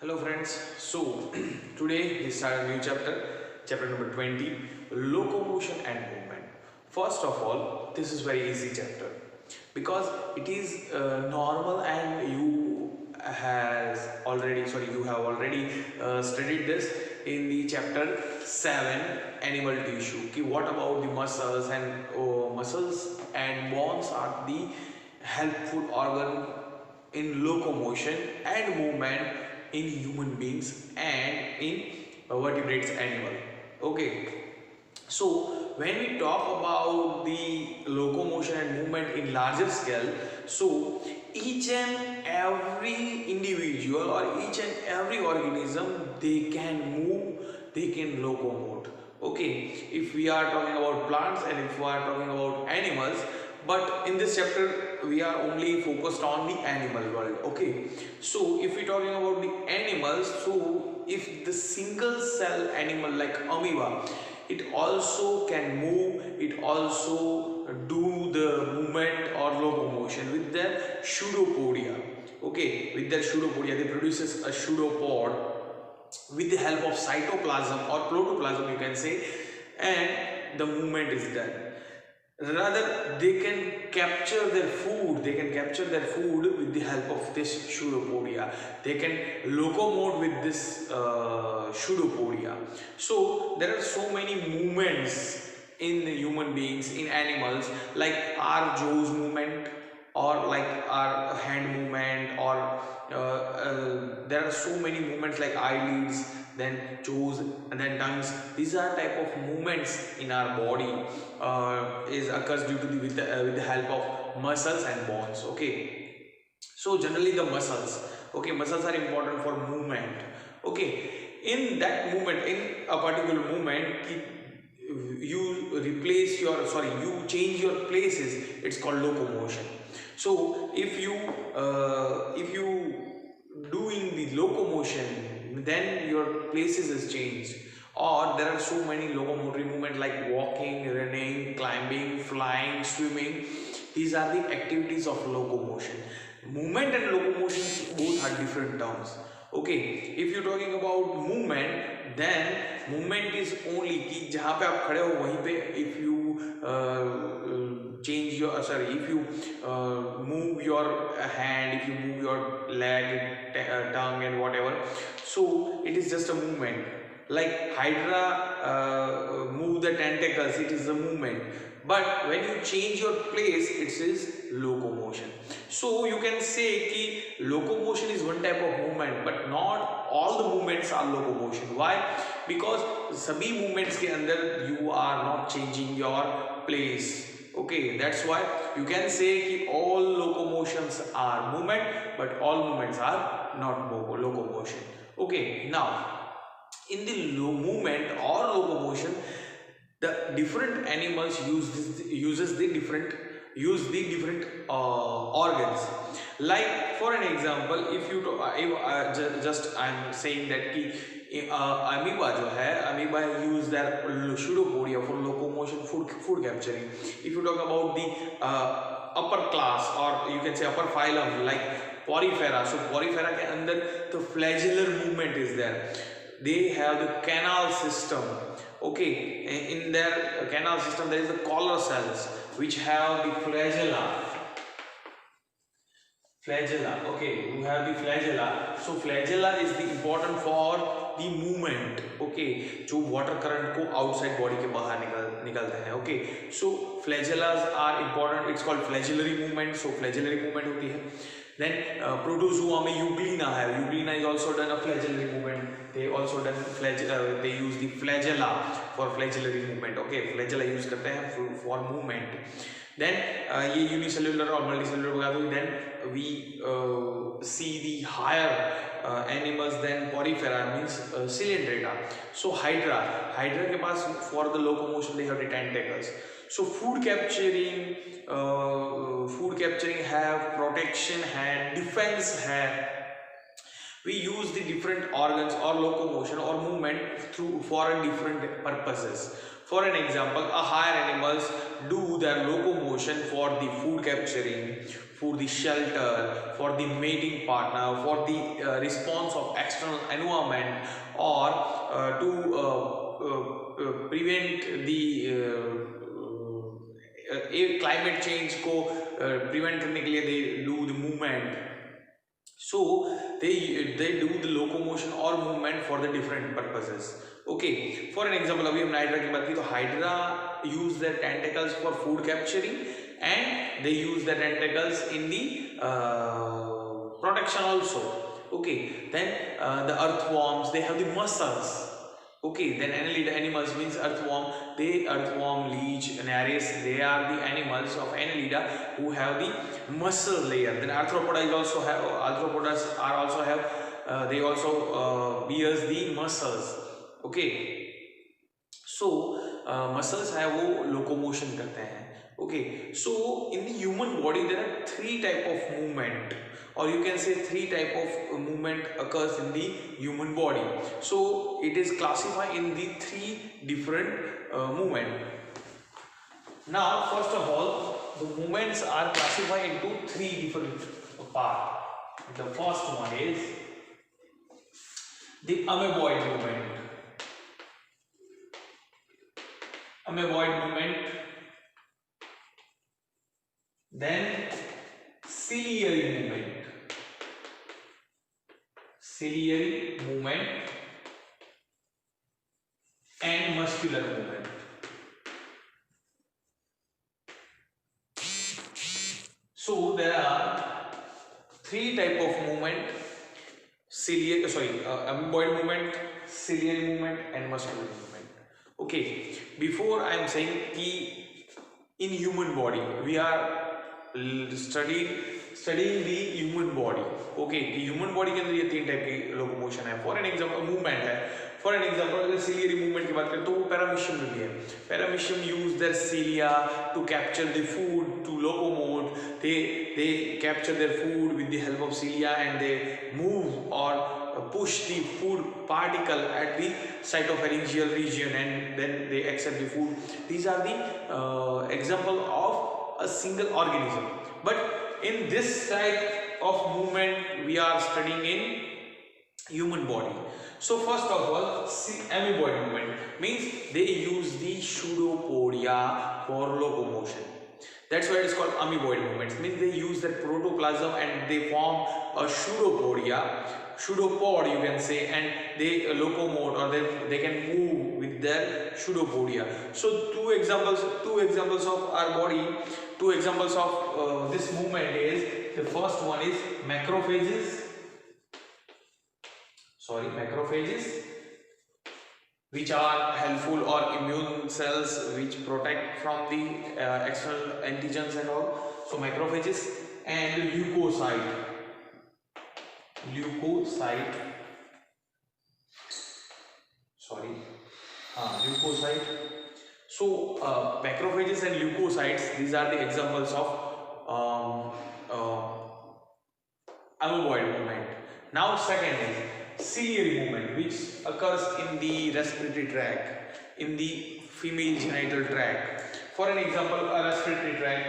Hello friends, so today we start a new chapter, chapter number 20, locomotion and movement. First of all, this is very easy chapter because it is normal and you have already studied this in the chapter 7 animal tissue. Okay, what about the muscles and bones are the helpful organ in locomotion and movement in human beings and in vertebrates animal. Okay, so when we talk about the locomotion and movement in larger scale, so each and every individual or each and every organism, they can move, they can locomote. Okay, if we are talking about plants and if we are talking about animals, but in this chapter we are only focused on the animal world. Okay, so if we talking about the animals, so if the single cell animal like amoeba, it also can move, it also do the movement or locomotion with their pseudopodia. Okay, with their pseudopodia they produces a pseudopod with the help of cytoplasm or protoplasm, you can say, and the movement is done. Rather, they can capture their food with the help of this pseudopodia. They can locomote with this pseudopodia. So there are so many movements in the human beings, in animals, like our jaws movement or like our hand movement, or there are so many movements like eyelids, then jaws, and then tongues. These are type of movements in our body is occurs due to with the help of muscles and bones. Okay, so generally the muscles, okay, muscles are important for movement. Okay, in that movement, in a particular movement, you change your places, it's called locomotion. So if you doing the locomotion, then your places is changed. Or there are so many locomotory movement like walking, running, climbing, flying, swimming. These are the activities of locomotion. Movement and locomotion both are different terms. Okay, if you're talking about movement, then movement is only कि जहाँ पे आप खड़े हो वहीं पे if you change your if you move your hand, if you move your leg, tongue and whatever, so it is just a movement. Like hydra move the tentacles, it is a movement. But when you change your place, it is locomotion. So you can say कि locomotion is one type of movement, but not all the movements are locomotion. Why? Because सभी movements के अंदर you are not changing your place. Okay, that's why you can say कि all locomotions are movement, but all movements are not locomotion. Okay, now in the movement or locomotion, the different animals use the different organs. Like for an example, if you just I'm saying that कि amoeba जो है, amoeba use their pseudopodia for locomotion, food capturing. If you talk about the upper class, or you can say upper phylum like porifera, so porifera के अंदर the flagellar movement is there. They have the canal system. Okay, in their canal system there is the collar cells which have the flagella. Okay, you have the flagella. So flagella is the important for the movement. Okay, जो water current को outside body के बाहर निकलते हैं. Okay, so flagellas are important. It's called flagellary movement. So flagellary movement होती है. Then protozoa में euglena है. Euglena is also done a flagellary movement. They also done they use the flagella for flagellary movement. Okay, flagella use करते हैं for movement. Then ये unicellular और multicellular बता दो. Then we see the higher animals than porifera, means cylindrata. So hydra के पास for the locomotion they have the tentacles. So food capturing have protection, have defense, have. We use the different organs or locomotion or movement for different purposes. For an example, a higher animals do their locomotion for the food capturing, for the shelter, for the mating partner, for the response of external environment, or to prevent the climate change को prevent करने के लिए they do the movement. So they do the locomotion or movement for the different purposes. Okay, for an example, अभी हम hydra की बात की तो hydra use their tentacles for food capturing and they use their tentacles in the protection also. Okay, then the earthworms, they have the muscles. Okay, then annelid animals means earthworm, earthworm, leech, nares, they are the animals of annelida who have the muscle layer. Then arthropoda also have, arthropodas are also have, they also bears the muscles. Okay, so muscles है वो locomotion करते हैं. Okay, so in the human body there are three type of movement, or you can say three type of movement occurs in the human body. So it is classified in the three different movement. Now first of all, the movements are classified into three different parts. The first one is the amoeboid movement. Amoeboid movement, then ciliary movement, and muscular movement. So there are three type of movement: amoeboid movement, ciliary movement, and muscular movement. Okay, before I am saying कि in human body we are studying the human body. Okay, कि human body के अंदर ये तीन type की locomotion है. For an example, movement है. For an example, अगर ciliary movement की बात करें तो वो paramecium में भी है. Paramecium use their cilia to capture the food, to locomote. They capture their food with the help of cilia and they move or push the food particle at the cytopharyngeal region and then they accept the food. These are the example of a single organism. But in this type of movement we are studying in human body. So first of all, amoeboid movement means they use the pseudopodia for locomotion. That's why it's called amoeboid movements. Means they use that protoplasm and they form a pseudopod you can say, and they locomote or they can move with their pseudopodia. So two examples of our body, two examples of this movement is, the first one is macrophages, which are helpful, or immune cells which protect from the external antigens and all. So macrophages, and leukocyte. So macrophages and leukocytes, these are the examples of amoeboid movement. Now second is ciliary movement, which occurs in the respiratory tract, in the female genital tract. For an example, a respiratory tract.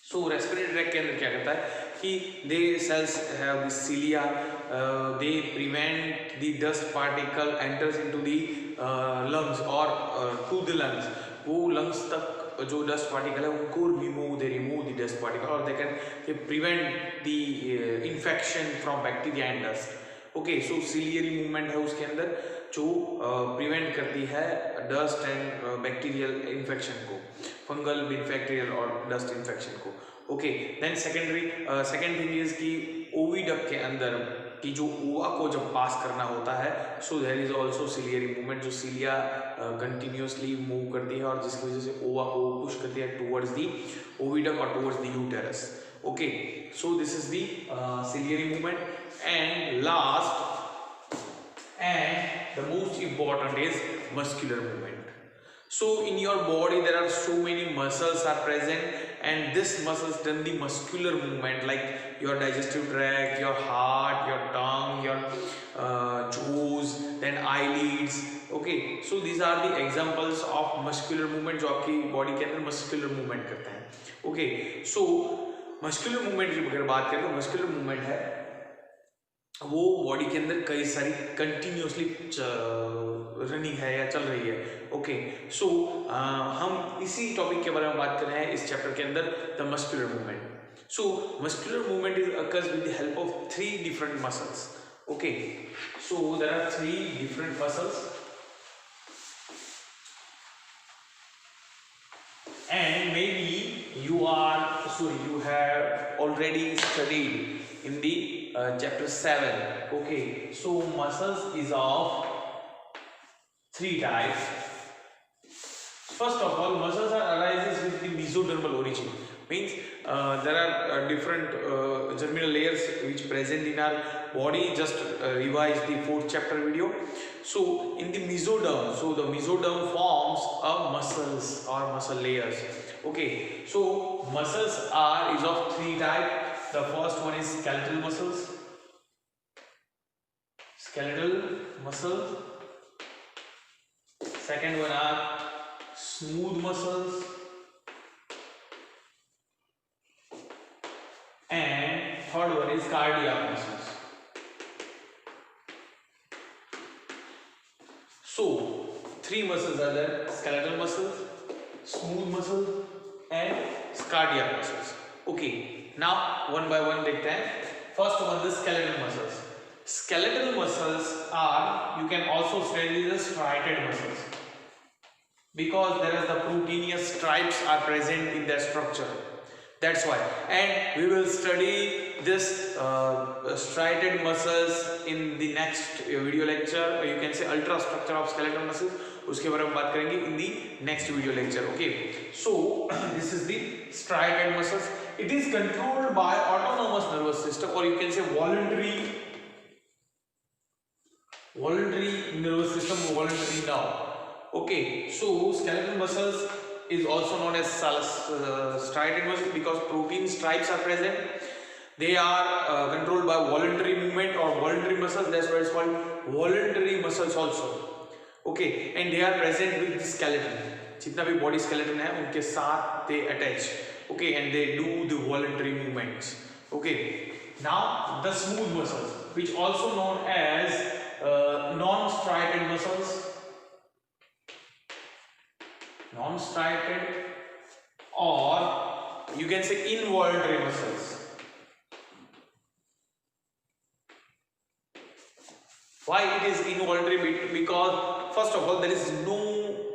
So respiratory tract के अंदर क्या करता है कि they cells have the cilia, they prevent the dust particle enters into the lungs or to the lungs. वो lungs तक जो dust particle है उनको they remove the dust particle, or they prevent the infection from bacteria and dust. Okay, so ciliary movement है उसके अंदर जो prevent करती है dust and bacterial infection को, fungal, bacterial और dust infection को. Okay, then second thing is कि oviduct के अंदर कि जो ओवा को जब पास करना होता है, so there is also ciliary movement, जो cilia continuously move करती है और जिसकी वजह से ओवा को push करती है towards the oviduct or towards the uterus. Okay, so this is the ciliary movement. And last and the most important is muscular movement. So in your body there are so many muscles are present, and this muscles done the muscular movement like your digestive tract, your heart, your tongue, your jaws, then eyelids. Okay, so these are the examples of muscular movement जो आपकी body के अंदर muscular movement करते हैं. Okay, so muscular movement की अगर बात करें तो muscular movement है वो बॉडी के अंदर कई सारी कंटिन्यूसली रनिंग है या चल रही है. ओके, सो हम इसी टॉपिक के बारे में बात कर रहे हैं इस चैप्टर के अंदर, the muscular movement. So muscular movement is occurs with the help of 3 different muscles. Okay, so there are 3 different muscles and maybe you have already studied in the chapter 7. Okay, so muscles is of 3 types. First of all, muscles arises with the mesodermal origin, means there are different germinal layers which present in our body. Just revise the 4th chapter video. So in the mesoderm, so the mesoderm forms muscles or muscle layers. Okay, so muscles is of 3 types. The first one is skeletal muscles. Second one are smooth muscles, and third one is cardiac muscles. So 3 muscles are there: skeletal muscles, smooth muscles, and cardiac muscles. Okay, now one by one देखते हैं. First one, the skeletal muscles. Skeletal muscles are, you can also study the striated muscles because there is the proteinous stripes are present in their structure. That's why, and we will study this striated muscles in the next video lecture. You can say ultrastructure of skeletal muscles, उसके बारे में बात करेंगे in the next video lecture. Okay, so this is the striated muscles. It is controlled by autonomous nervous system, or you can say voluntary nervous system, voluntary nerve. Okay, so skeletal muscles is also known as striated muscles because protein stripes are present. They are controlled by voluntary movement or voluntary muscles. That's why it's called voluntary muscles also. Okay, and they are present with the skeleton. जितना भी body skeleton है उनके साथ they attach. Okay, and they do the voluntary movements. Okay, now the smooth muscles, which also known as non-striated muscles. Non-striated, or you can say involuntary muscles. Why it is involuntary? Because first of all, there is no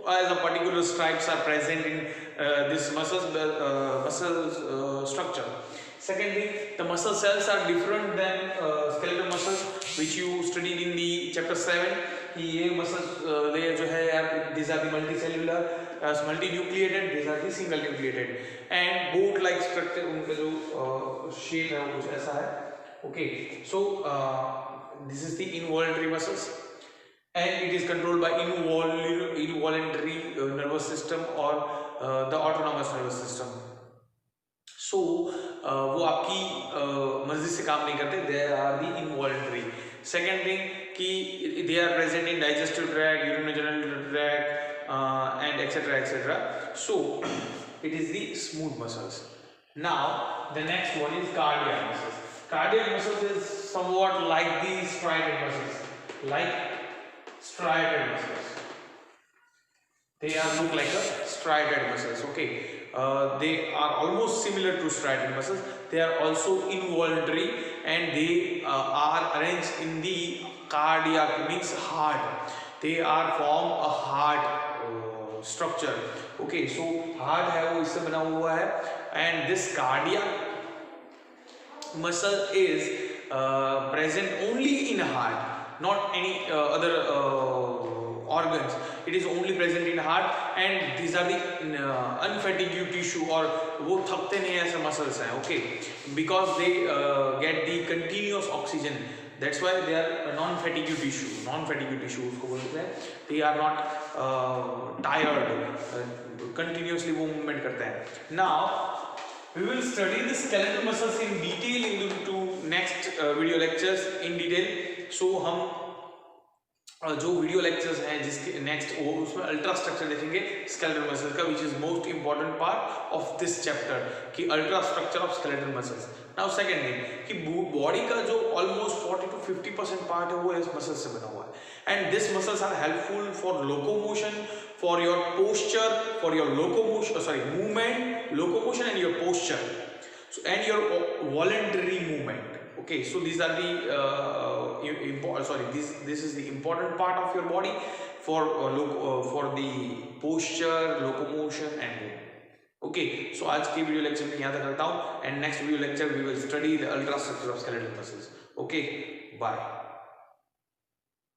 as a particular stripes are present in this muscles structure. Secondly, the muscle cells are different than skeletal muscles, which you studied in the chapter 7. कि ये muscles layer जो है यार, these are the multicellular, multinucleated, these are the single nucleated, and boat like structure, उनका जो shape है वो कुछ ऐसा है. Okay, so this is the involuntary muscles, and it is controlled by involuntary nervous system or the autonomous nervous system. So वो आपकी मर्जी से काम नहीं करते. They are the involuntary. Second thing कि they are present in digestive tract, urinary tract, and etc. So it is the smooth muscles. Now the next one is cardiac muscles. Cardiac muscles is somewhat like the striated muscles. They are look like a striated muscles. Okay, they are almost similar to striated muscles. They are also involuntary, and they are arranged in the cardiac, means heart. They are form a heart structure. Okay, so heart है वो इससे बना हुआ है, and this cardiac muscle is present only in heart, not any other organs. It is only present in heart, and these are the unfatigued tissue, और वो थकते नहीं ऐसे muscles हैं. Okay, because they get the continuous oxygen. That's why they are non-fatigued tissue. Non-fatigued tissue उसको बोलते हैं. They are not tired. Continuously वो movement करते हैं. Now We will study the skeletal muscles in detail in the two next video lectures in detail. So हम जो video lectures हैं जिसके नेक्स्ट वो उसमें अल्ट्रा स्ट्रक्चर देखेंगे स्केलेटल मसल्स का, which is most important part of this chapter कि ultra structure of skeletal muscles. Now second thing कि बॉडी का जो ऑलमोस्ट 40 to 50% पार्ट है वो इस मसल से बना हुआ है, and this muscles are helpful for locomotion, for your posture, for your locomotion movement, locomotion and your posture, and your voluntary movement. Okay, so these are the this is the important part of your body for the posture, locomotion and movement. Okay, so आज के video lecture में यहाँ तक करता हूँ, and next video lecture we will study the ultra structure of skeletal muscles. Okay, bye.